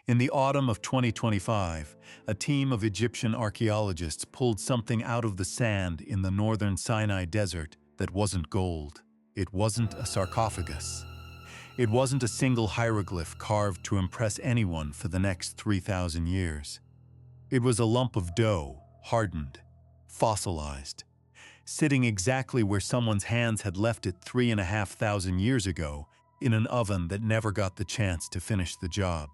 In the autumn of 2025, a team of Egyptian archaeologists pulled something out of the sand in the northern Sinai desert that wasn't gold. It wasn't a sarcophagus. It wasn't a single hieroglyph carved to impress anyone for the next 3,000 years. It was a lump of dough, hardened, fossilized, sitting exactly where someone's hands had left it 3,500 years ago in an oven that never got the chance to finish the job.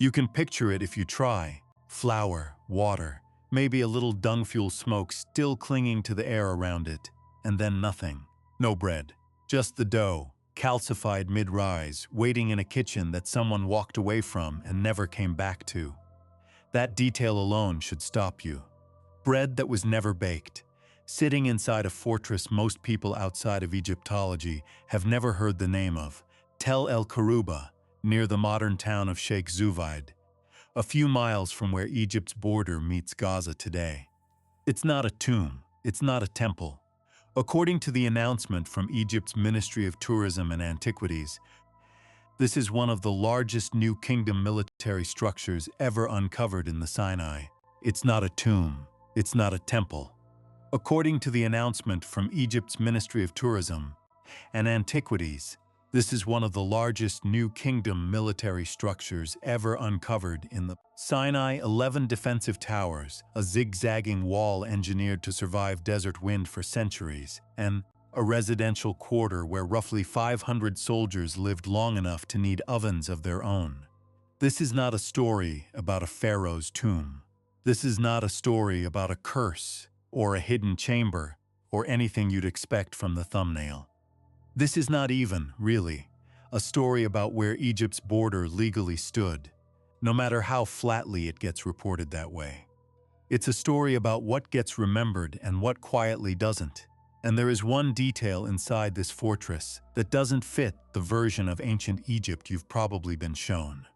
You can picture it if you try. Flour, water, maybe a little dung fuel smoke still clinging to the air around it, and then nothing. No bread, just the dough, calcified mid-rise, waiting in a kitchen that someone walked away from and never came back to. That detail alone should stop you. Bread that was never baked, sitting inside a fortress most people outside of Egyptology have never heard the name of, el-Kharouba, near the modern town of Sheikh Zayed, a few miles from where Egypt's border meets Gaza today. It's not a tomb, it's not a temple. According to the announcement from Egypt's Ministry of Tourism and Antiquities, this is one of the largest New Kingdom military structures ever uncovered in the Sinai. It's not a tomb, it's not a temple. According to the announcement from Egypt's Ministry of Tourism and Antiquities, this is one of the largest New Kingdom military structures ever uncovered in the Sinai. 11 defensive towers, a zigzagging wall engineered to survive desert wind for centuries, and a residential quarter where roughly 500 soldiers lived long enough to need ovens of their own. This is not a story about a pharaoh's tomb. This is not a story about a curse or a hidden chamber or anything you'd expect from the thumbnail. This is not even, really, a story about where Egypt's border legally stood, no matter how flatly it gets reported that way. It's a story about what gets remembered and what quietly doesn't. And there is one detail inside this fortress that doesn't fit the version of ancient Egypt you've probably been shown.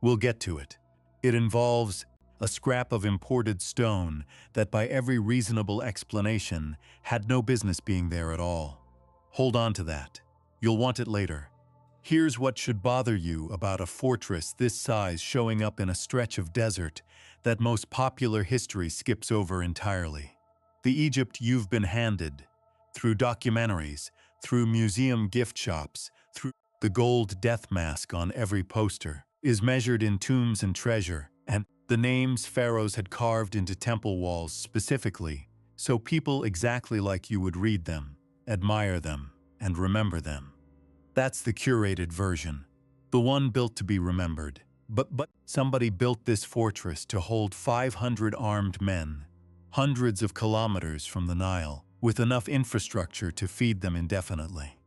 We'll get to it. It involves a scrap of imported stone that by every reasonable explanation had no business being there at all. Hold on to that. You'll want it later. Here's what should bother you about a fortress this size showing up in a stretch of desert that most popular history skips over entirely. The Egypt you've been handed, through documentaries, through museum gift shops, through the gold death mask on every poster, is measured in tombs and treasure, and the names pharaohs had carved into temple walls specifically, so people exactly like you would read them, admire them, and remember them. That's the curated version, the one built to be remembered. But somebody built this fortress to hold 500 armed men, hundreds of kilometers from the Nile, with enough infrastructure to feed them indefinitely.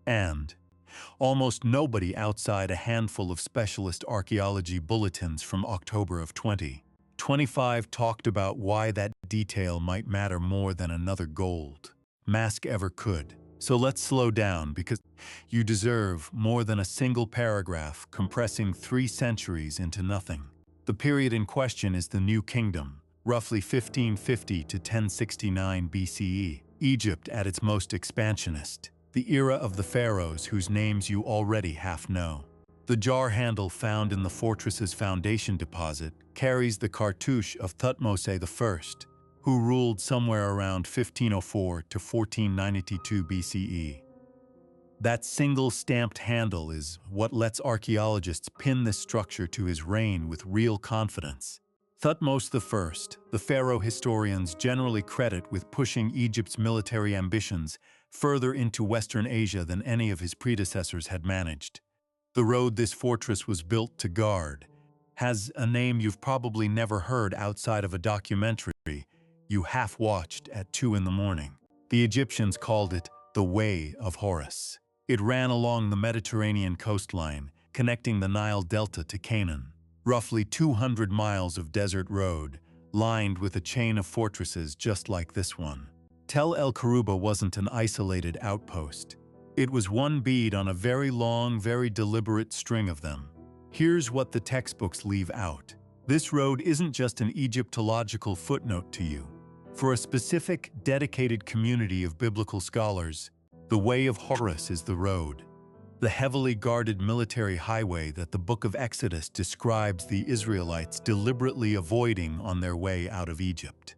And almost nobody outside a handful of specialist archaeology bulletins from October of 2025 talked about why that detail might matter more than another gold mask ever could. So let's slow down, because you deserve more than a single paragraph compressing 3 centuries into nothing. The period in question is the New Kingdom, roughly 1550 to 1069 BCE, Egypt at its most expansionist, the era of the pharaohs whose names you already half know. The jar handle found in the fortress's foundation deposit carries the cartouche of Thutmose I, who ruled somewhere around 1504 to 1492 BCE. That single stamped handle is what lets archaeologists pin this structure to his reign with real confidence. Thutmose I, the pharaoh historians generally credit with pushing Egypt's military ambitions further into Western Asia than any of his predecessors had managed. The road this fortress was built to guard has a name you've probably never heard outside of a documentary you half-watched at 2 in the morning. The Egyptians called it the Way of Horus. It ran along the Mediterranean coastline, connecting the Nile Delta to Canaan. Roughly 200 miles of desert road, lined with a chain of fortresses just like this one. el-Kharouba wasn't an isolated outpost. It was one bead on a very long, very deliberate string of them. Here's what the textbooks leave out. This road isn't just an Egyptological footnote to you. For a specific, dedicated community of biblical scholars, the Way of Horus is the road. the heavily guarded military highway that the Book of Exodus describes the Israelites deliberately avoiding on their way out of Egypt.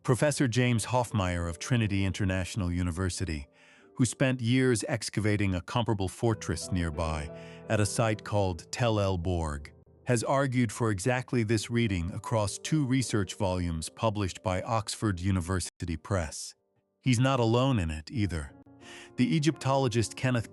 Professor James Hoffmeier of Trinity International University, who spent years excavating a comparable fortress nearby at a site called Tel el-Borg, has argued for exactly this reading across 2 research volumes published by Oxford University Press. He's not alone in it either. The Egyptologist Kenneth,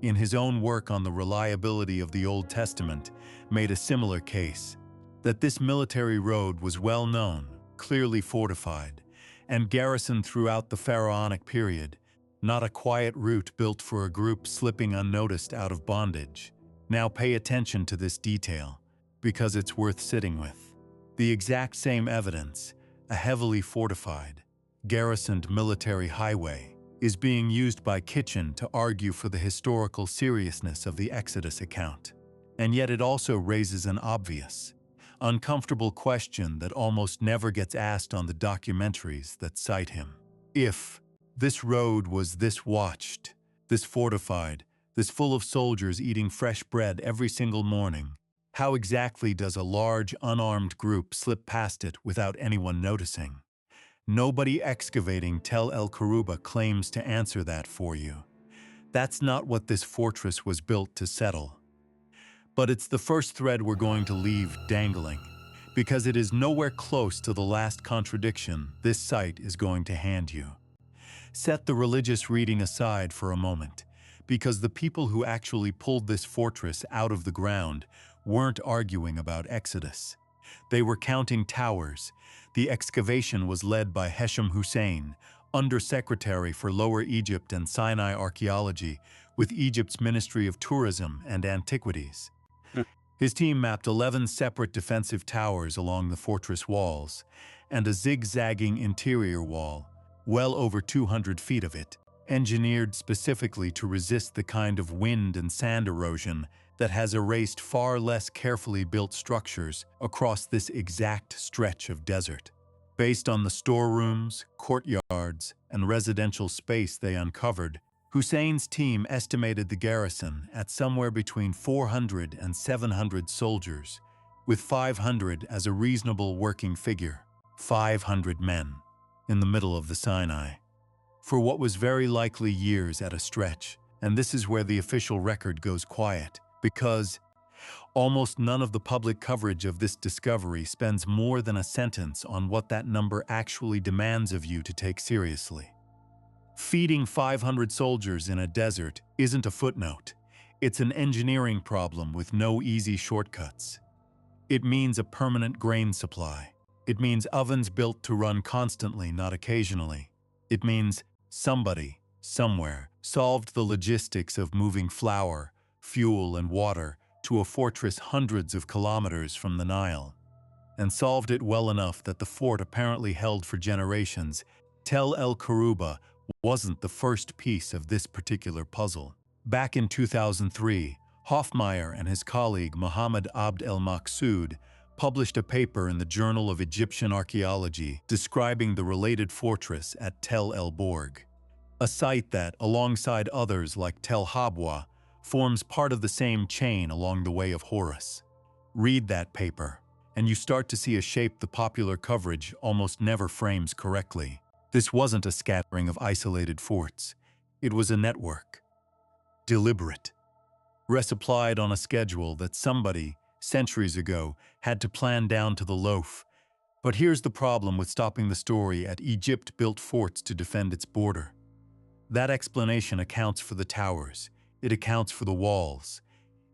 in his own work on the reliability of the Old Testament, made a similar case, that this military road was well known, clearly fortified, and garrisoned throughout the pharaonic period, not a quiet route built for a group slipping unnoticed out of bondage. Now pay attention to this detail, because it's worth sitting with. The exact same evidence, a heavily fortified, garrisoned military highway, is being used by Kitchen to argue for the historical seriousness of the Exodus account. And yet it also raises an obvious, uncomfortable question that almost never gets asked on the documentaries that cite him. If this road was this watched, this fortified, this full of soldiers eating fresh bread every single morning, how exactly does a large, unarmed group slip past it without anyone noticing? Nobody excavating Tel el-Kharouba claims to answer that for you. That's not what this fortress was built to settle. But it's the first thread we're going to leave dangling, because it is nowhere close to the last contradiction this site is going to hand you. Set the religious reading aside for a moment, because the people who actually pulled this fortress out of the ground weren't arguing about Exodus. They were counting towers. The excavation was led by Hussein, Undersecretary for Lower Egypt and Sinai Archaeology with Egypt's Ministry of Tourism and Antiquities. His team mapped 11 separate defensive towers along the fortress walls and a zigzagging interior wall, well over 200 feet of it, engineered specifically to resist the kind of wind and sand erosion that has erased far less carefully built structures across this exact stretch of desert. Based on the storerooms, courtyards, and residential space they uncovered, Hussein's team estimated the garrison at somewhere between 400 and 700 soldiers, with 500 as a reasonable working figure, 500 men, in the middle of the Sinai. For what was very likely years at a stretch, and this is where the official record goes quiet, because almost none of the public coverage of this discovery spends more than a sentence on what that number actually demands of you to take seriously. Feeding 500 soldiers in a desert isn't a footnote. It's an engineering problem with no easy shortcuts. It means a permanent grain supply. It means ovens built to run constantly, not occasionally. It means somebody, somewhere, solved the logistics of moving flour, fuel, and water to a fortress hundreds of kilometers from the Nile, and solved it well enough that the fort apparently held for generations. Tel el-Kharouba wasn't the first piece of this particular puzzle. Back in 2003, Hoffmeier and his colleague Muhammad Abd el-Maqsood published a paper in the Journal of Egyptian Archaeology describing the related fortress at Tel el-Borg, a site that, alongside others like Tel Habwa, forms part of the same chain along the Way of Horus. Read that paper, and you start to see a shape the popular coverage almost never frames correctly. This wasn't a scattering of isolated forts. It was a network. Deliberate. Resupplied on a schedule that somebody, centuries ago, had to plan down to the loaf. But here's the problem with stopping the story at Egypt built forts to defend its border. That explanation accounts for the towers. It accounts for the walls.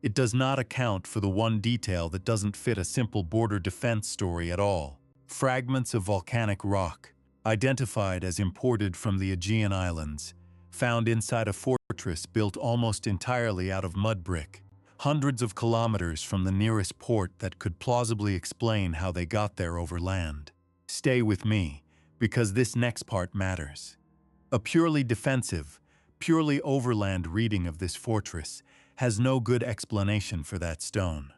It does not account for the one detail that doesn't fit a simple border defense story at all. Fragments of volcanic rock, identified as imported from the Aegean islands, found inside a fortress built almost entirely out of mud brick, hundreds of kilometers from the nearest port that could plausibly explain how they got there over land. Stay with me, because this next part matters. A purely defensive, purely overland reading of this fortress has no good explanation for that stone.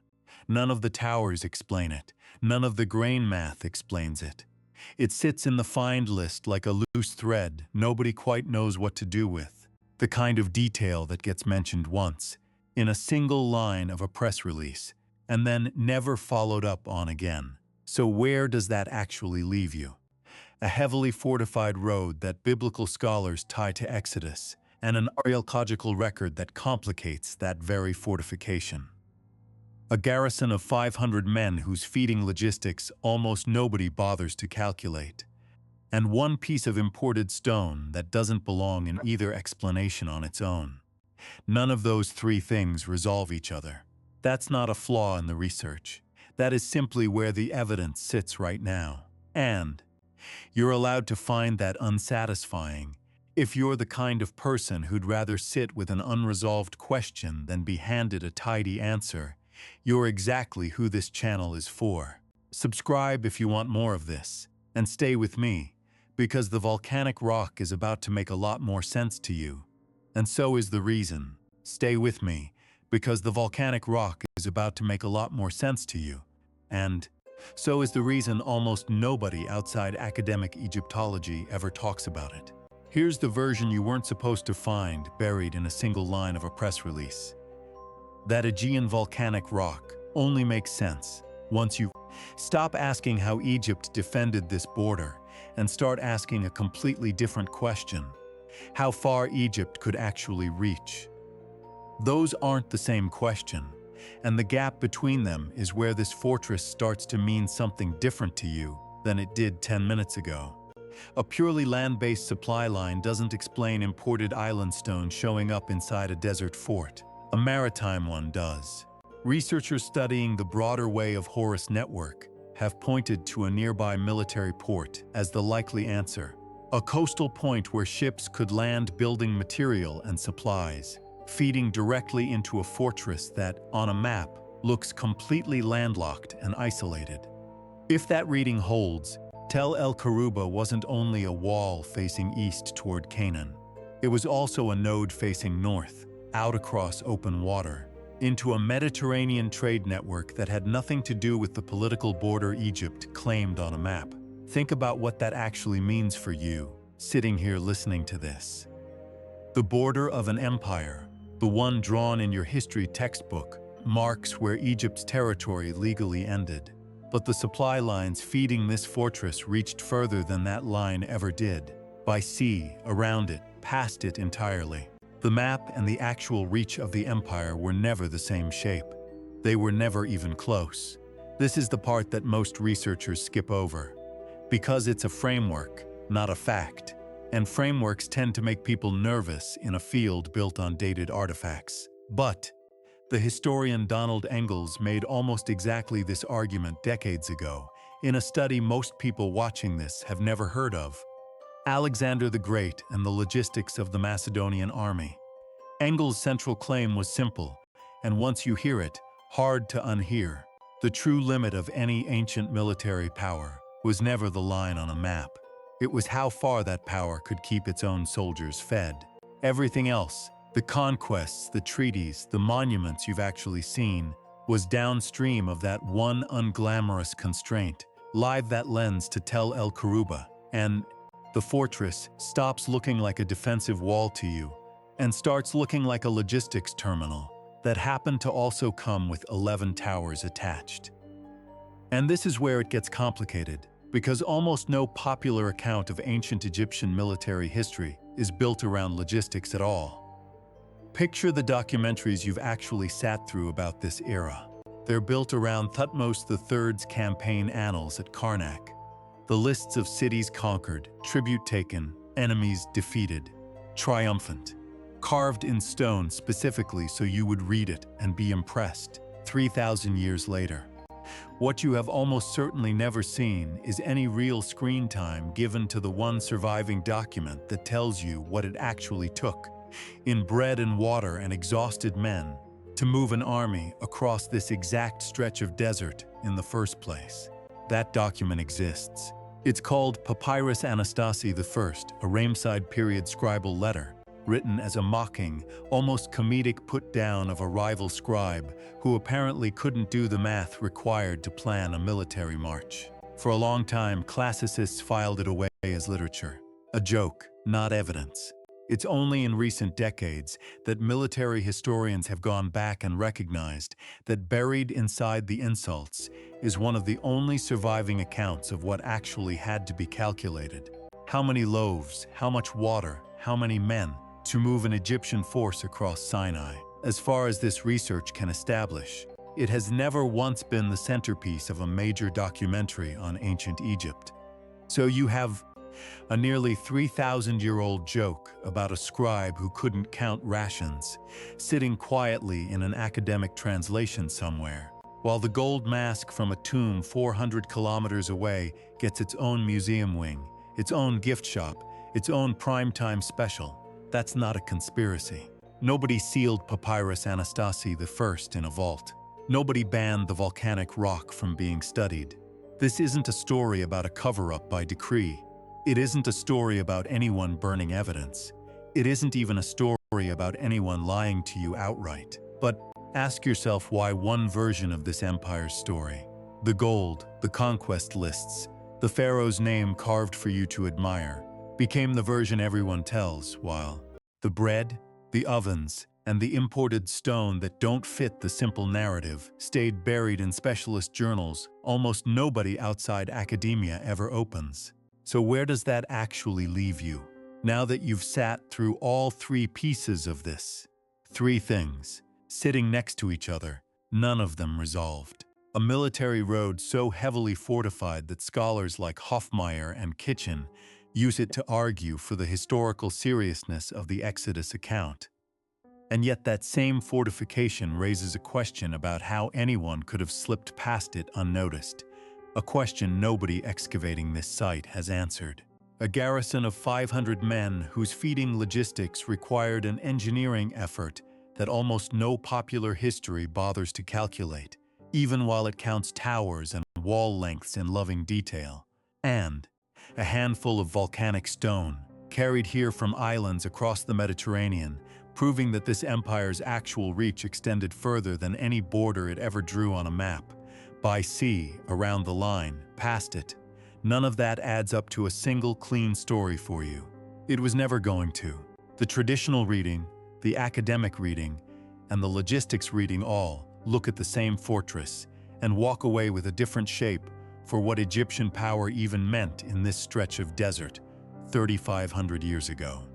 None of the towers explain it. None of the grain math explains it. It sits in the find list like a loose thread nobody quite knows what to do with. The kind of detail that gets mentioned once, in a single line of a press release, and then never followed up on again. So where does that actually leave you? A heavily fortified road that biblical scholars tie to Exodus, and an archaeological record that complicates that very fortification. A garrison of 500 men whose feeding logistics almost nobody bothers to calculate. And one piece of imported stone that doesn't belong in either explanation on its own. None of those three things resolve each other. That's not a flaw in the research. That is simply where the evidence sits right now. And you're allowed to find that unsatisfying if you're the kind of person who'd rather sit with an unresolved question than be handed a tidy answer. You're exactly who this channel is for. Subscribe if you want more of this, and stay with me, because the volcanic rock is about to make a lot more sense to you. And so is the reason. Stay with me, because the volcanic rock is about to make a lot more sense to you. And so is the reason almost nobody outside academic Egyptology ever talks about it. Here's the version you weren't supposed to find buried in a single line of a press release. That Aegean volcanic rock only makes sense once you stop asking how Egypt defended this border and start asking a completely different question: how far Egypt could actually reach. Those aren't the same question, and the gap between them is where this fortress starts to mean something different to you than it did 10 minutes ago. A purely land-based supply line doesn't explain imported island stone showing up inside a desert fort. A maritime one does. Researchers studying the broader Way of Horus network have pointed to a nearby military port as the likely answer. A coastal point where ships could land building material and supplies, feeding directly into a fortress that, on a map, looks completely landlocked and isolated. If that reading holds, el-Kharouba wasn't only a wall facing east toward Canaan. It was also a node facing north, out across open water, into a Mediterranean trade network that had nothing to do with the political border Egypt claimed on a map. Think about what that actually means for you, sitting here listening to this. The border of an empire, the one drawn in your history textbook, marks where Egypt's territory legally ended. But the supply lines feeding this fortress reached further than that line ever did. By sea, around it, past it entirely. The map and the actual reach of the empire were never the same shape. They were never even close. This is the part that most researchers skip over, because it's a framework, not a fact. And frameworks tend to make people nervous in a field built on dated artifacts. But the historian Donald Engels made almost exactly this argument decades ago, in a study most people watching this have never heard of. Alexander the Great and the logistics of the Macedonian army. Engels' central claim was simple, and once you hear it, hard to unhear. The true limit of any ancient military power was never the line on a map. It was how far that power could keep its own soldiers fed. Everything else, the conquests, the treaties, the monuments you've actually seen, was downstream of that one unglamorous constraint. Live that lens to el-Kharouba, and the fortress stops looking like a defensive wall to you and starts looking like a logistics terminal that happened to also come with 11 towers attached. And this is where it gets complicated, because almost no popular account of ancient Egyptian military history is built around logistics at all. Picture the documentaries you've actually sat through about this era. They're built around Thutmose III's campaign annals at Karnak. The lists of cities conquered, tribute taken, enemies defeated, triumphant. Carved in stone specifically so you would read it and be impressed 3,000 years later. What you have almost certainly never seen is any real screen time given to the one surviving document that tells you what it actually took, in bread and water and exhausted men, to move an army across this exact stretch of desert in the first place. That document exists. It's called Papyrus Anastasi I, a Ramesside period scribal letter, written as a mocking, almost comedic put-down of a rival scribe who apparently couldn't do the math required to plan a military march. For a long time, classicists filed it away as literature, a joke, not evidence. It's only in recent decades that military historians have gone back and recognized that buried inside the insults is one of the only surviving accounts of what actually had to be calculated. How many loaves, how much water, how many men to move an Egyptian force across Sinai? As far as this research can establish, it has never once been the centerpiece of a major documentary on ancient Egypt. So you have a nearly 3,000-year-old joke about a scribe who couldn't count rations, sitting quietly in an academic translation somewhere, while the gold mask from a tomb 400 kilometers away gets its own museum wing, its own gift shop, its own primetime special. That's not a conspiracy. Nobody sealed Papyrus Anastasi I in a vault. Nobody banned the volcanic rock from being studied. This isn't a story about a cover-up by decree. It isn't a story about anyone burning evidence. It isn't even a story about anyone lying to you outright. But ask yourself why one version of this empire's story, the gold, the conquest lists, the pharaoh's name carved for you to admire, became the version everyone tells, while the bread, the ovens, and the imported stone that don't fit the simple narrative stayed buried in specialist journals almost nobody outside academia ever opens. So where does that actually leave you, now that you've sat through all three pieces of this? Three things, sitting next to each other, none of them resolved. A military road so heavily fortified that scholars like Hoffmeier and Kitchen use it to argue for the historical seriousness of the Exodus account. And yet that same fortification raises a question about how anyone could have slipped past it unnoticed. A question nobody excavating this site has answered. A garrison of 500 men whose feeding logistics required an engineering effort that almost no popular history bothers to calculate, even while it counts towers and wall lengths in loving detail. And a handful of volcanic stone, carried here from islands across the Mediterranean, proving that this empire's actual reach extended further than any border it ever drew on a map. By sea, around the line, past it. None of that adds up to a single clean story for you. It was never going to. The traditional reading, the academic reading, and the logistics reading all look at the same fortress and walk away with a different shape for what Egyptian power even meant in this stretch of desert 3,500 years ago.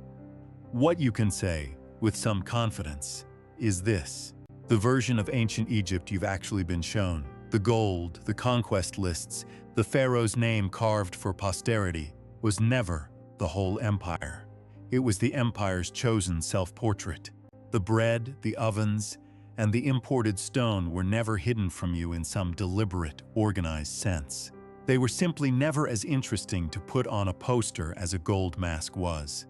What you can say, with some confidence, is this: the version of ancient Egypt you've actually been shown, the gold, the conquest lists, the pharaoh's name carved for posterity, was never the whole empire. It was the empire's chosen self-portrait. The bread, the ovens, and the imported stone were never hidden from you in some deliberate, organized sense. They were simply never as interesting to put on a poster as a gold mask was.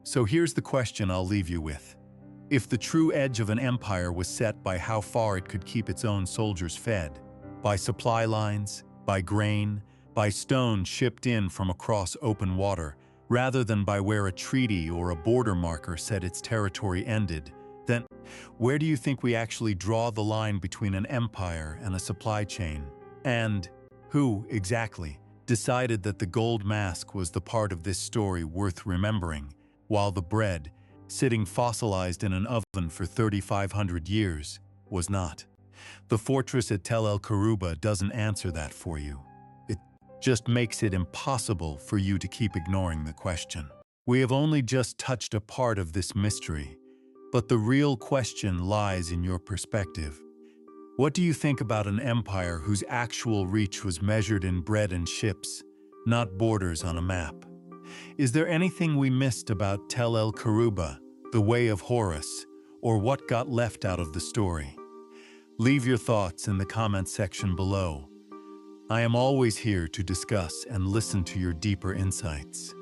So here's the question I'll leave you with. If the true edge of an empire was set by how far it could keep its own soldiers fed, by supply lines, by grain, by stone shipped in from across open water, rather than by where a treaty or a border marker said its territory ended, then where do you think we actually draw the line between an empire and a supply chain? And who, exactly, decided that the gold mask was the part of this story worth remembering, while the bread, sitting fossilized in an oven for 3,500 years, was not? The fortress at el-Kharouba doesn't answer that for you. It just makes it impossible for you to keep ignoring the question. We have only just touched a part of this mystery, but the real question lies in your perspective. What do you think about an empire whose actual reach was measured in bread and ships, not borders on a map? Is there anything we missed about Tel el-Kharouba, the Way of Horus, or what got left out of the story? Leave your thoughts in the comments section below. I am always here to discuss and listen to your deeper insights.